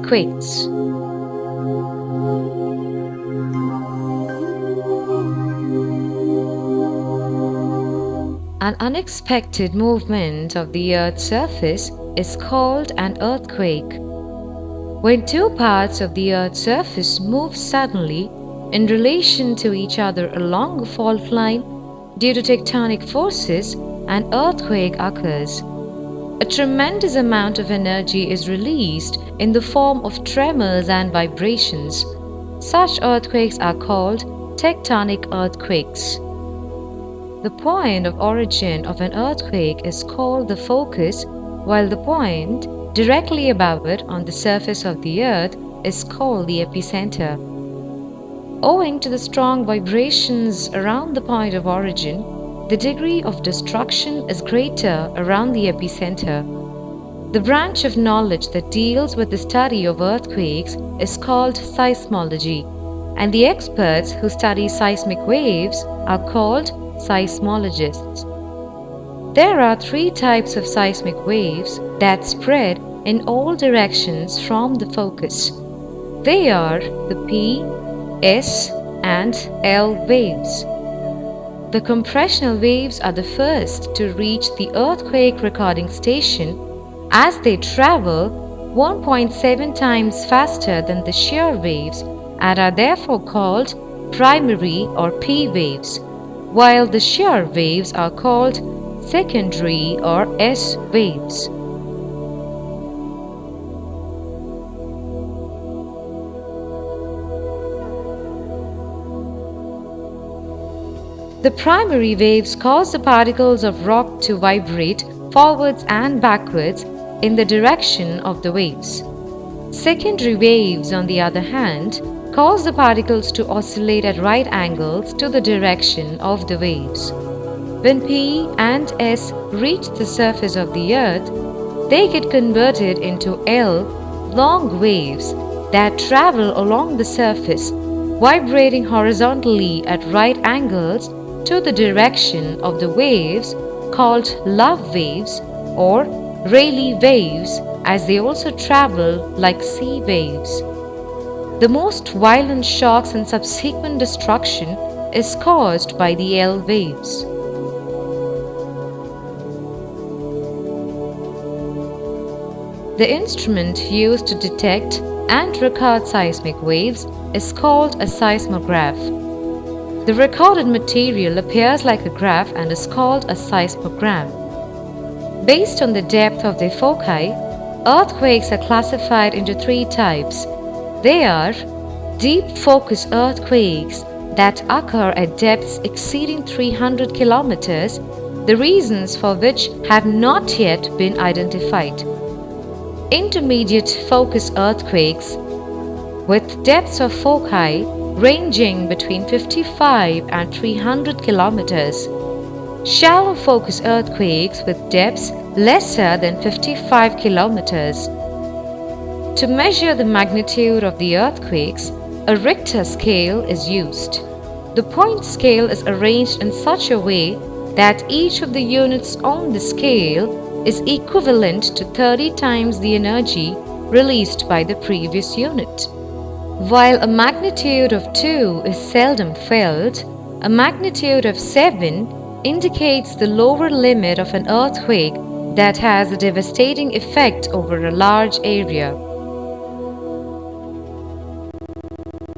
earthquakes. An unexpected movement of the Earth's surface is called an earthquake. When two parts of the Earth's surface move suddenly in relation to each other along a fault line due to tectonic forces, an earthquake occurs. A tremendous amount of energy is released in the form of tremors and vibrations. Such earthquakes are called tectonic earthquakes. The point of origin of an earthquake is called the focus, while the point directly above it on the surface of the Earth is called the epicenter. Owing to the strong vibrations around the point of origin, the degree of destruction is greater around the epicenter. The branch of knowledge that deals with the study of earthquakes is called seismology, and the experts who study seismic waves are called seismologists. There are three types of seismic waves that spread in all directions from the focus. They are the P, S, and L waves. The compressional waves are the first to reach the earthquake recording station as they travel 1.7 times faster than the shear waves and are therefore called primary or P waves, while the shear waves are called secondary or S waves. The primary waves cause the particles of rock to vibrate forwards and backwards in the direction of the waves. Secondary waves, on the other hand, cause the particles to oscillate at right angles to the direction of the waves. When P and S reach the surface of the Earth, they get converted into L long waves that travel along the surface, vibrating horizontally at right angles to the direction of the waves, called love waves or Rayleigh waves, as they also travel like sea waves. The most violent shocks and subsequent destruction is caused by the L waves. The instrument used to detect and record seismic waves is called a seismograph. The recorded material appears like a graph and is called a seismogram. Based on the depth of their foci, earthquakes are classified into three types. They are deep focus earthquakes that occur at depths exceeding 300 kilometers, the reasons for which have not yet been identified. Intermediate focus earthquakes with depths of foci ranging between 55 and 300 kilometers. Shallow focus earthquakes with depths lesser than 55 kilometers. To measure the magnitude of the earthquakes, a Richter scale is used. The point scale is arranged in such a way that each of the units on the scale is equivalent to 30 times the energy released by the previous unit. While a magnitude of 2 is seldom felt, a magnitude of 7 indicates the lower limit of an earthquake that has a devastating effect over a large area.